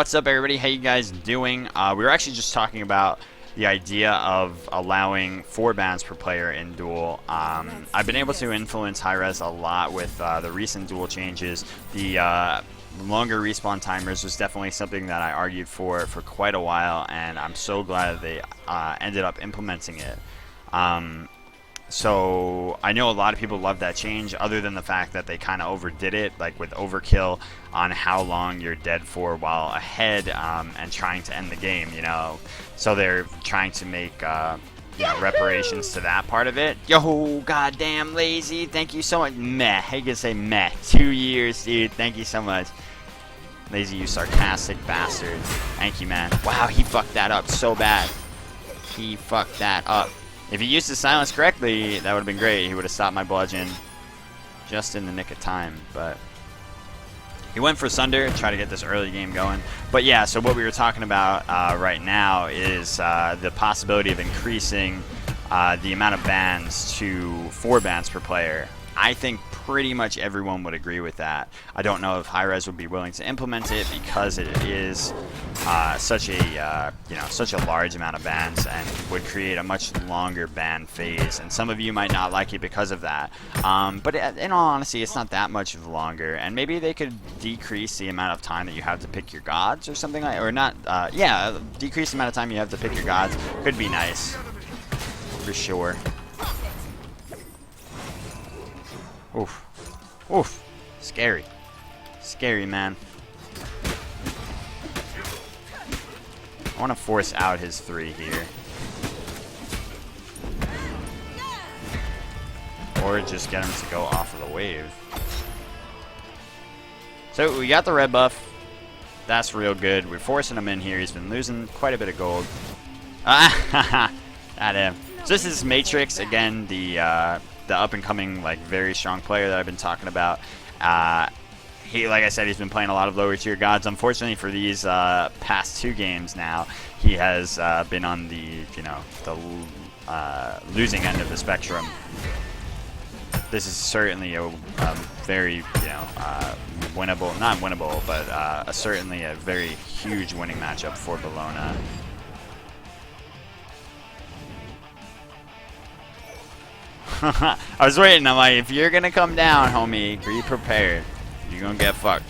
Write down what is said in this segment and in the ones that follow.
What's up, everybody? How you guys doing? We were actually just talking about the idea of allowing 4 bans per player in Duel. I've been able to influence high-res a lot with the recent Duel changes. The longer respawn timers was definitely something that I argued for quite a while, and I'm so glad they ended up implementing it. So I know a lot of people love that change, other than the fact that they kind of overdid it, like with overkill on how long you're dead for while ahead, and trying to end the game, you know. So they're trying to make you know, reparations to that part of it. Yo, goddamn lazy, thank you so much. Meh, how you gonna say meh? 2 years, dude. Thank you so much. Lazy, you sarcastic bastard. Thank you, man. Wow, he fucked that up so bad. He fucked that up. If he used his silence correctly, that would have been great. He would have stopped my bludgeon just in the nick of time. But he went for Sunder, try to get this early game going. But yeah, so what we were talking about right now is the possibility of increasing the amount of bans to 4 bans per player. I think pretty much everyone would agree with that. I don't know if high-res would be willing to implement it because it is such a such a large amount of bans and would create a much longer ban phase. And some of you might not like it because of that. But in all honesty, it's not that much longer. And maybe they could decrease the amount of time that you have to pick your gods or something like, or not. Yeah, decrease the amount of time you have to pick your gods could be nice for sure. Oof. Oof. Scary. Scary, man. I want to force out his 3 here. Or just get him to go off of the wave. So we got the red buff. That's real good. We're forcing him in here. He's been losing quite a bit of gold. Ah, at him. So this is Mátrix, again, the up-and-coming, like, very strong player that I've been talking about. He, like I said, he's been playing a lot of lower tier gods. Unfortunately for these past 2 games now, he has been on the, you know, the losing end of the spectrum. This is certainly a very, you know, winnable, not winnable, but certainly a very huge winning matchup for Bellona. I was waiting. I'm like, if you're gonna come down, homie, be prepared. You're gonna get fucked.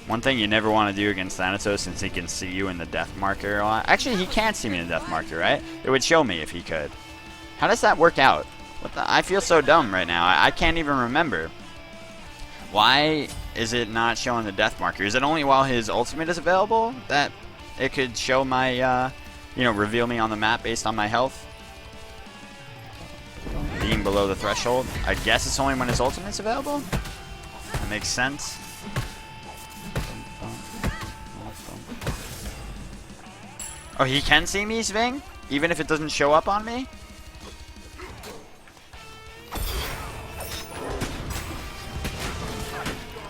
One thing you never want to do against Thanatos, since he can see you in the death marker a lot. Actually, he can't see me in the death marker, right? It would show me if he could. How does that work out? What the? I feel so dumb right now. I can't even remember. Why is it not showing the death marker? Is it only while his ultimate is available that it could show my, you know, reveal me on the map based on my health being below the threshold? I guess it's only when his ultimate's available? That makes sense. Oh, he can see me, Sving? Even if it doesn't show up on me?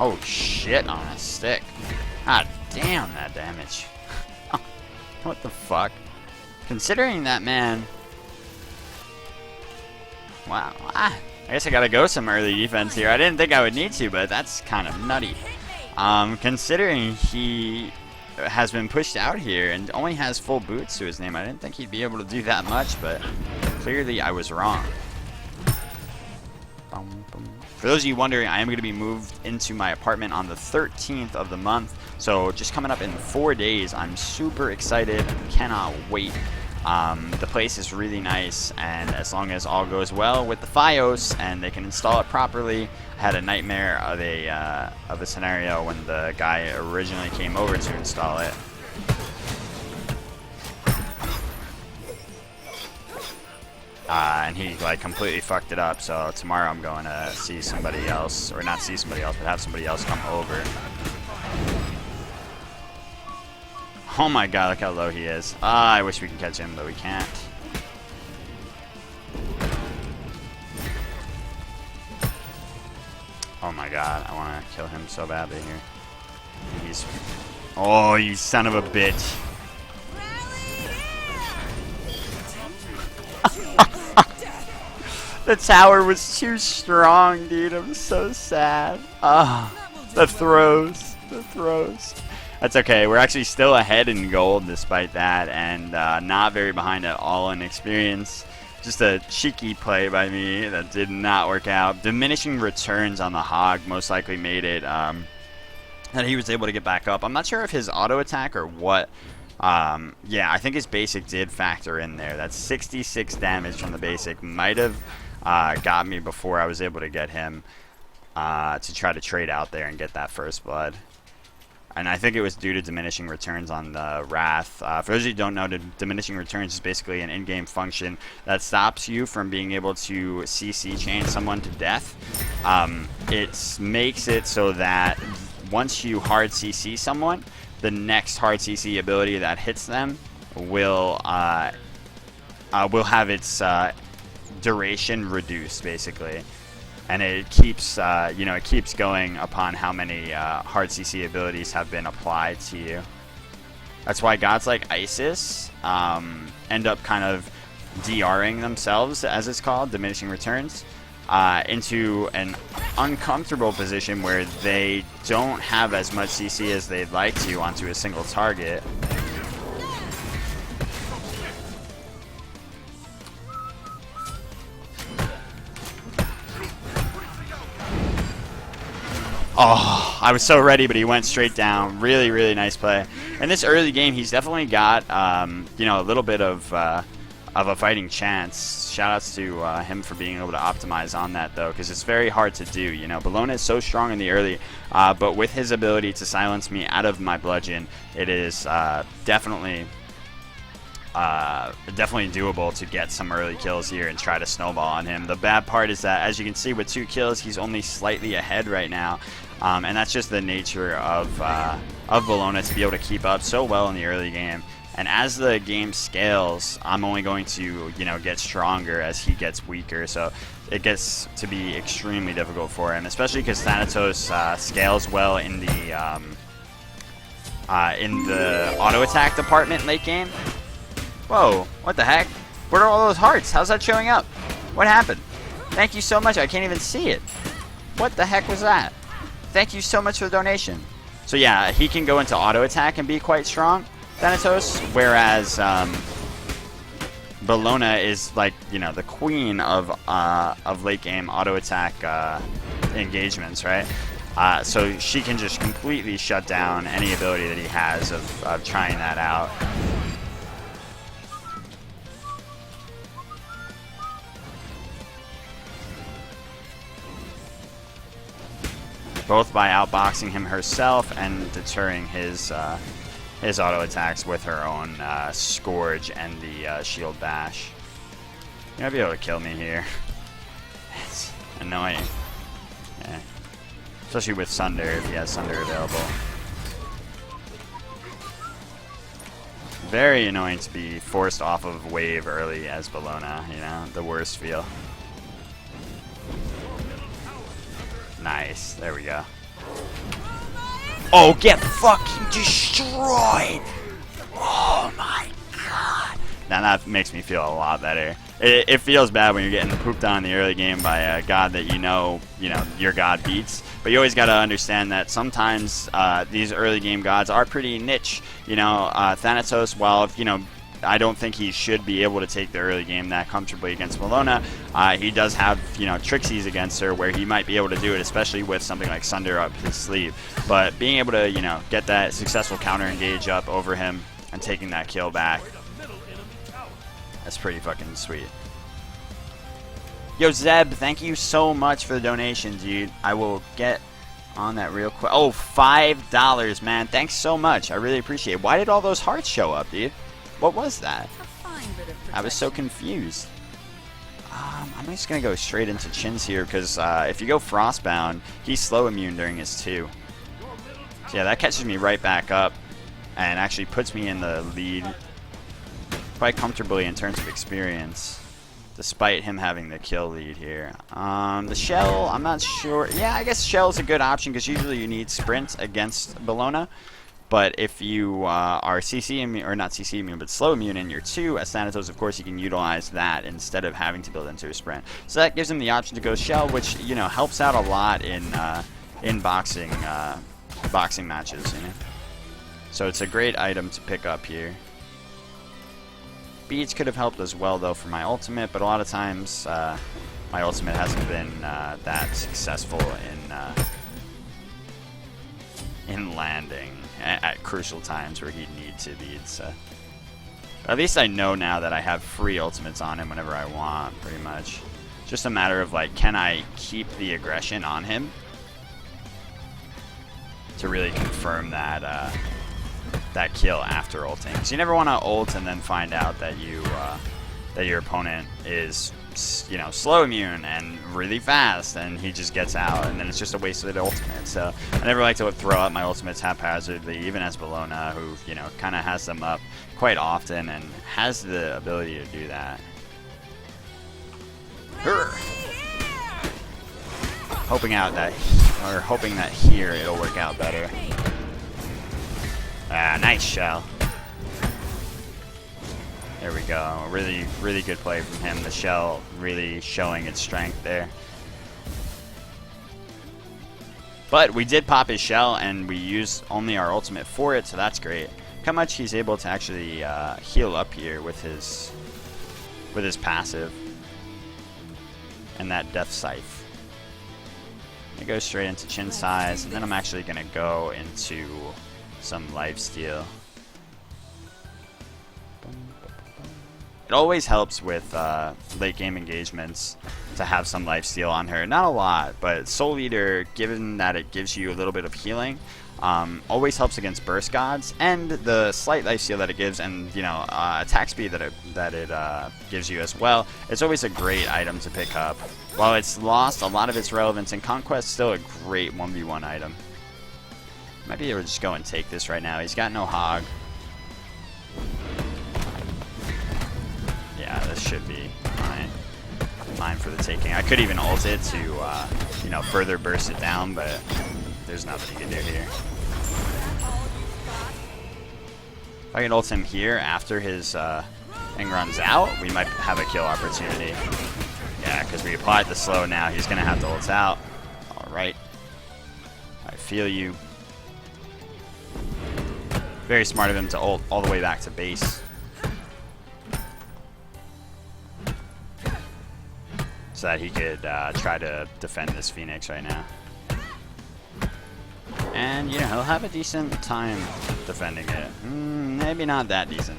Oh, shit on a stick. God damn, that damage. What the fuck? Considering that, man. Wow. I guess I gotta go some early defense here. I didn't think I would need to, but that's kind of nutty. Considering he has been pushed out here and only has full boots to his name, I didn't think he'd be able to do that much, but clearly I was wrong. For those of you wondering, I am going to be moved into my apartment on the 13th of the month, so just coming up in 4 days. I'm super excited, cannot wait. The place is really nice, and as long as all goes well with the FiOS and they can install it properly. I had a nightmare of a scenario when the guy originally came over to install it. And he like completely fucked it up, so tomorrow I'm going to see somebody else, or not see somebody else, but have somebody else come over. Oh my god, look how low he is. I wish we could catch him, but we can't. Oh my god, I want to kill him so badly here. He's... Oh, you son of a bitch. The tower was too strong, dude. I'm so sad. Ah, the throws. The throws. That's okay. We're actually still ahead in gold despite that, and not very behind at all in experience. Just a cheeky play by me that did not work out. Diminishing returns on the Hog most likely made it that he was able to get back up. I'm not sure if his auto attack or what. Yeah, I think his basic did factor in there. That's 66 damage from the basic. Might have got me before I was able to get him to try to trade out there and get that first blood. And I think it was due to diminishing returns on the Wrath. For those of you who don't know, diminishing returns is basically an in-game function that stops you from being able to CC chain someone to death. It makes it so that once you hard CC someone, the next hard CC ability that hits them will have its duration reduced, basically. And it keeps, it keeps going upon how many hard CC abilities have been applied to you. That's why gods like Isis end up kind of DRing themselves, as it's called, diminishing returns, into an uncomfortable position where they don't have as much CC as they'd like to onto a single target. Oh, I was so ready, but he went straight down. Really, really nice play. In this early game, he's definitely got, a little bit of a fighting chance. Shoutouts to him for being able to optimize on that, though, because it's very hard to do. You know, Bellona is so strong in the early, but with his ability to silence me out of my bludgeon, it is definitely doable to get some early kills here and try to snowball on him. The bad part is that, as you can see, with 2 kills, he's only slightly ahead right now, and that's just the nature of Bellona to be able to keep up so well in the early game. And as the game scales, I'm only going to, get stronger as he gets weaker. So it gets to be extremely difficult for him, especially because Thanatos scales well in the auto attack department late game. Whoa, what the heck? Where are all those hearts? How's that showing up? What happened? Thank you so much. I can't even see it. What the heck was that? Thank you so much for the donation. So yeah, he can go into auto attack and be quite strong, Thanatos, whereas Bellona is like, the queen of late game auto attack engagements, right? So she can just completely shut down any ability that he has of trying that out. Both by outboxing him herself and deterring his auto attacks with her own Scourge and the Shield Bash. You're gonna be able to kill me here. It's annoying. Yeah. Especially with Sunder, if he has Sunder available. Very annoying to be forced off of wave early as Bellona, the worst feel. Nice. There we go. Oh, get fucking destroyed! Oh my god. Now that makes me feel a lot better. It feels bad when you're getting pooped on in the early game by a god that your god beats. But you always got to understand that sometimes these early game gods are pretty niche. Thanatos, while I don't think he should be able to take the early game that comfortably against Bellona. He does have, trixies against her where he might be able to do it, especially with something like Sunder up his sleeve. But being able to, get that successful counter engage up over him and taking that kill back, that's pretty fucking sweet. Yo, Zeb, thank you so much for the donation, dude. I will get on that real quick. Oh, $5, man. Thanks so much. I really appreciate it. Why did all those hearts show up, dude? What was that? I was so confused. I'm just going to go straight into Chins here because if you go Frostbound, he's slow immune during his 2. So yeah, that catches me right back up and actually puts me in the lead quite comfortably in terms of experience, despite him having the kill lead here. The Shell, I'm not sure. Yeah, I guess Shell's a good option because usually you need sprint against Bellona. But if you are CC immune, or not CC immune, but slow immune in your 2, as Thanatos, of course, you can utilize that instead of having to build into a sprint. So that gives him the option to go shell, which, you know, helps out a lot in boxing boxing matches, you know. So it's a great item to pick up here. Beads could have helped as well, though, for my ultimate, but a lot of times my ultimate hasn't been that successful in landing at crucial times where he'd need to bead. So at least I know now that I have free ultimates on him whenever I want, pretty much. Just a matter of, like, can I keep the aggression on him to really confirm that that kill after ulting. So you never want to ult and then find out that you that your opponent is, you know, slow immune and really fast, and he just gets out, and then it's just a wasted ultimate. So I never like to throw out my ultimates haphazardly, even as Bellona, who, you know, kind of has them up quite often and has the ability to do that. Hoping that here it'll work out better. Nice shell. There we go. Really, really good play from him. The shell really showing its strength there. But we did pop his shell, and we used only our ultimate for it, so that's great. Look how much he's able to actually heal up here with his passive and that death scythe. I go straight into chin size, and then I'm actually gonna go into some lifesteal. It always helps with late game engagements to have some lifesteal on her. Not a lot, but Soul Eater, given that it gives you a little bit of healing, always helps against burst gods, and the slight lifesteal that it gives, and, you know, attack speed that it gives you as well. It's always a great item to pick up. While it's lost a lot of its relevance in Conquest, still a great 1v1 item. Might be able to just go and take this right now. He's got no hog. Yeah, this should be mine for the taking. I could even ult it to, you know, further burst it down, but there's nothing you can do here. If I can ult him here after his thing runs out, we might have a kill opportunity. Yeah, because we applied the slow now. He's going to have to ult out. Alright. I feel you. Very smart of him to ult all the way back to base. So that he could try to defend this Phoenix right now. And, you know, he'll have a decent time defending it. Maybe not that decent.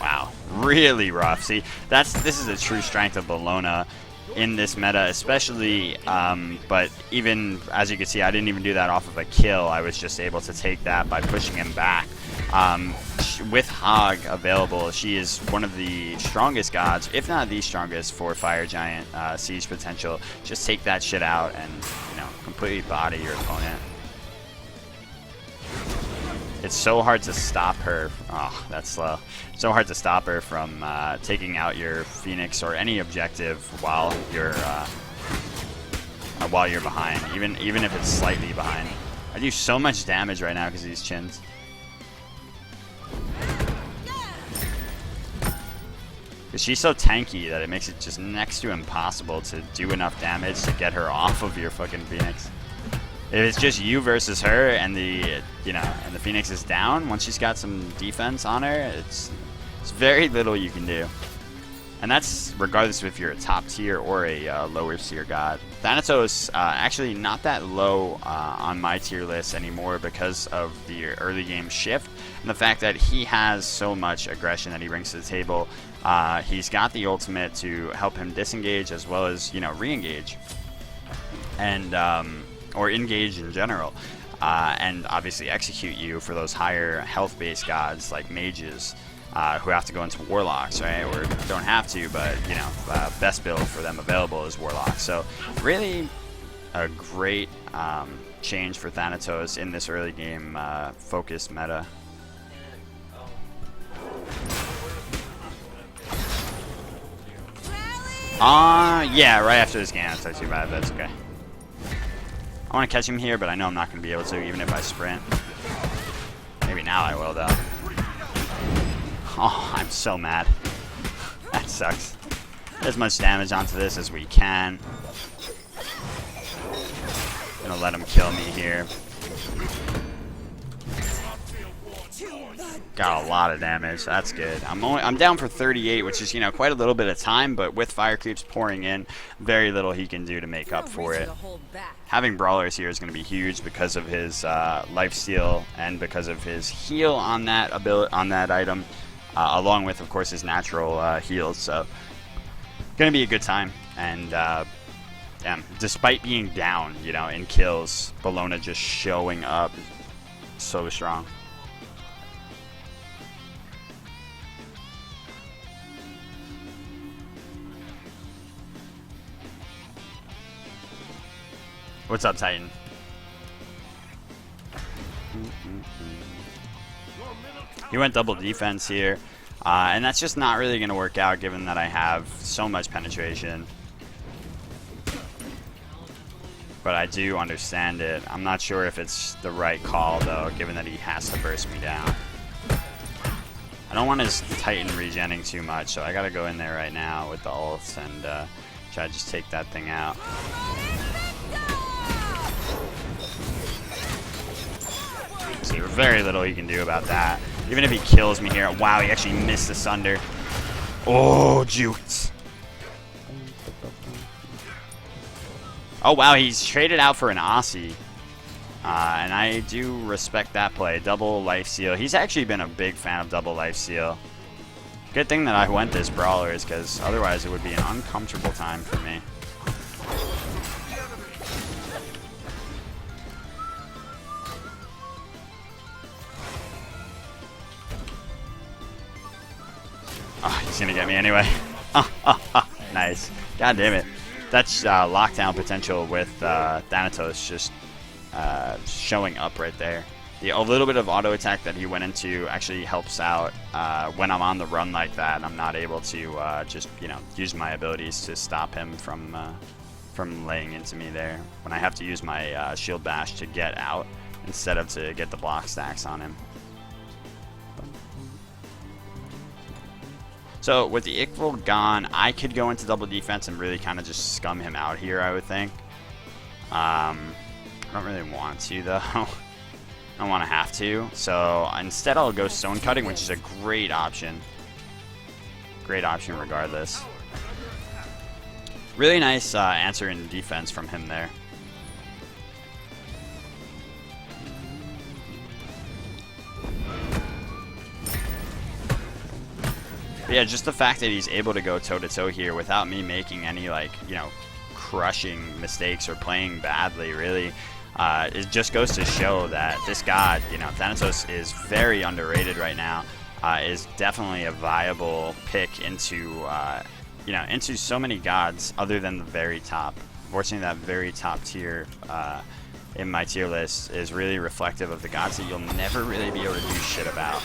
Wow, really rough. See, this is a true strength of Bellona in this meta, especially, but even, as you can see, I didn't even do that off of a kill. I was just able to take that by pushing him back. With Hog available, she is one of the strongest gods, if not the strongest, for Fire Giant siege potential. Just take that shit out and, you know, completely body your opponent. It's so hard to stop her. Oh, that's slow. So hard to stop her from taking out your Phoenix or any objective while you're behind, even if it's slightly behind. I do so much damage right now because of these chins. Because she's so tanky that it makes it just next to impossible to do enough damage to get her off of your fucking Phoenix. If it's just you versus her and the Phoenix is down, once she's got some defense on her, it's very little you can do. And that's regardless if you're a top tier or a lower tier god. Thanatos actually not that low on my tier list anymore because of the early game shift and the fact that he has so much aggression that he brings to the table. He's got the ultimate to help him disengage as well as, you know, re-engage. And or engage in general, and obviously execute you for those higher health-based gods like mages who have to go into warlocks, right? Or don't have to, but, you know, best build for them available is warlocks. So really a great change for Thanatos in this early game focused meta. Yeah, right after this game, that's not too bad. That's okay. I want to catch him here, but I know I'm not going to be able to, even if I sprint. Maybe now I will, though. Oh, I'm so mad. That sucks. As much damage onto this as we can. Gonna let him kill me here. Got a lot of damage. That's good. I'm down for 38, which is, you know, quite a little bit of time, but with fire creeps pouring in, very little he can do to make up for it. Having brawlers here is going to be huge because of his life steal and because of his heal on that item, along with, of course, his natural heals. So, going to be a good time. And yeah, despite being down, you know, in kills, Bellona just showing up so strong. What's up, Titan? He went double defense here, and that's just not really going to work out given that I have so much penetration. But I do understand it. I'm not sure if it's the right call, though, given that he has to burst me down. I don't want his Titan regenning too much, so I got to go in there right now with the ults and try to just take that thing out. So very little he can do about that. Even if he kills me here. Wow, he actually missed the Sunder. Oh, jukes. Oh, wow, he's traded out for an Aussie. And I do respect that play. Double life steal. He's actually been a big fan of double life steal. Good thing that I went this brawlers, because otherwise it would be an uncomfortable time for me. Oh, he's gonna get me anyway. Nice. God damn it. That's lockdown potential with Thanatos just showing up right there. A little bit of auto attack that he went into actually helps out when I'm on the run like that. I'm not able to just, you know, use my abilities to stop him from laying into me there. When I have to use my shield bash to get out instead of to get the block stacks on him. So with the Ickful gone, I could go into double defense and really kind of just scum him out here, I would think. I don't really want to, though. I don't want to have to. So instead I'll go stone cutting, which is a great option. Great option regardless. Really nice answer in defense from him there. But yeah, just the fact that he's able to go toe-to-toe here without me making any, like, you know, crushing mistakes or playing badly, really, it just goes to show that this god, you know, Thanatos is very underrated right now, is definitely a viable pick into, you know, into so many gods other than the very top. Unfortunately, that very top tier in my tier list is really reflective of the gods that you'll never really be able to do shit about.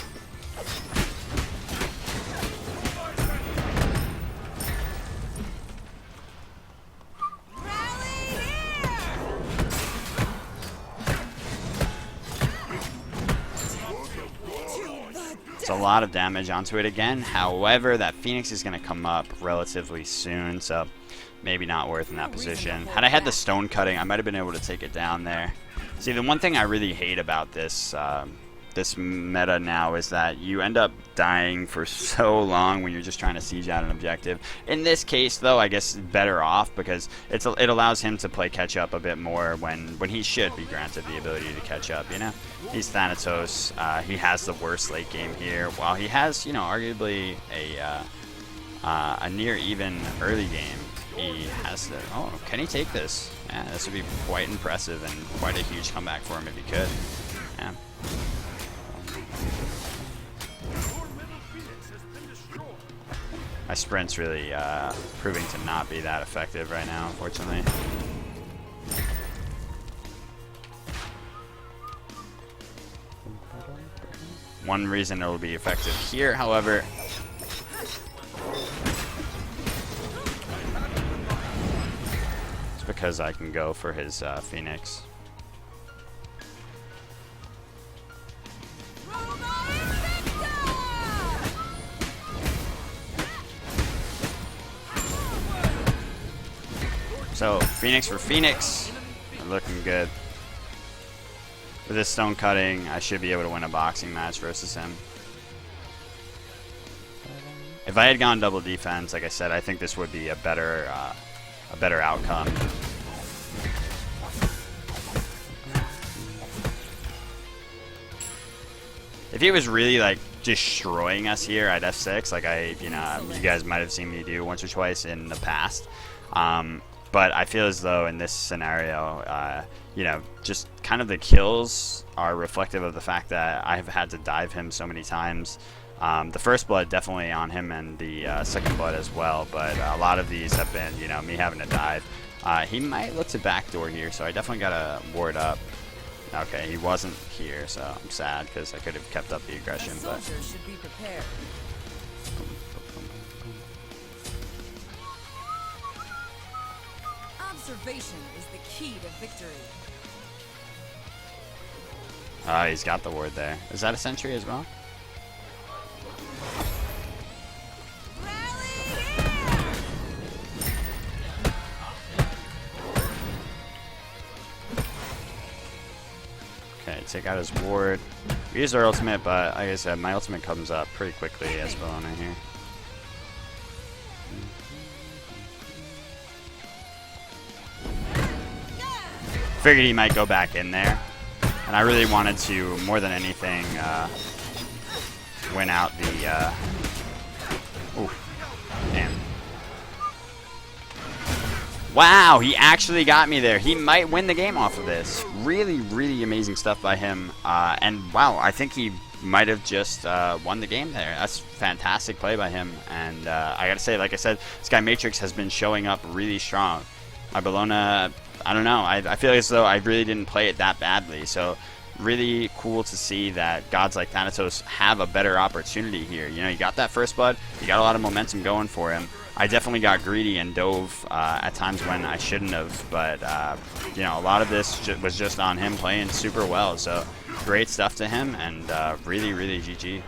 A lot of damage onto it again. However, that Phoenix is going to come up relatively soon, so maybe not worth in that position. Had I had the stone cutting, I might have been able to take it down there. See, the one thing I really hate about this this meta now is that you end up dying for so long when you're just trying to siege out an objective. In this case, though, I guess better off because it allows him to play catch up a bit more when he should be granted the ability to catch up, you know? He's Thanatos. He has the worst late game here, while he has, you know, arguably a near even early game. He has the... Oh, can he take this? Yeah, this would be quite impressive and quite a huge comeback for him if he could. Yeah. My sprint's really proving to not be that effective right now, unfortunately. One reason it'll be effective here, however... because I can go for his Phoenix. So Phoenix for Phoenix, looking good. With this stone cutting, I should be able to win a boxing match versus him. If I had gone double defense, like I said, I think this would be a better outcome. If he was really like destroying us here at F6, like you guys might have seen me do once or twice in the past. But I feel as though in this scenario, just kind of the kills are reflective of the fact that I have had to dive him so many times. The first blood definitely on him, and the second blood as well, but a lot of these have been, me having to dive. He might look to backdoor here, so I definitely gotta ward up. Okay, he wasn't here, so I'm sad because I could have kept up the aggression. But should be prepared. Observation is the key to victory. He's got the ward there. Is that a sentry as well? Okay, take out his ward. We use our ultimate, but like I said, my ultimate comes up pretty quickly as Bellona here. Figured he might go back in there, and I really wanted to, more than anything, win out the. Damn. Wow, he actually got me there. He might win the game off of this. Really, really amazing stuff by him. And wow, I think he might have just won the game there. That's fantastic play by him. And I gotta say, like I said, this guy Mátrix has been showing up really strong. My Bellona, I don't know. I feel as though I really didn't play it that badly. So really cool to see that gods like Thanatos have a better opportunity here. You got that first blood. You got a lot of momentum going for him. I definitely got greedy and dove at times when I shouldn't have, but a lot of this was just on him playing super well. So great stuff to him, and really, really GG.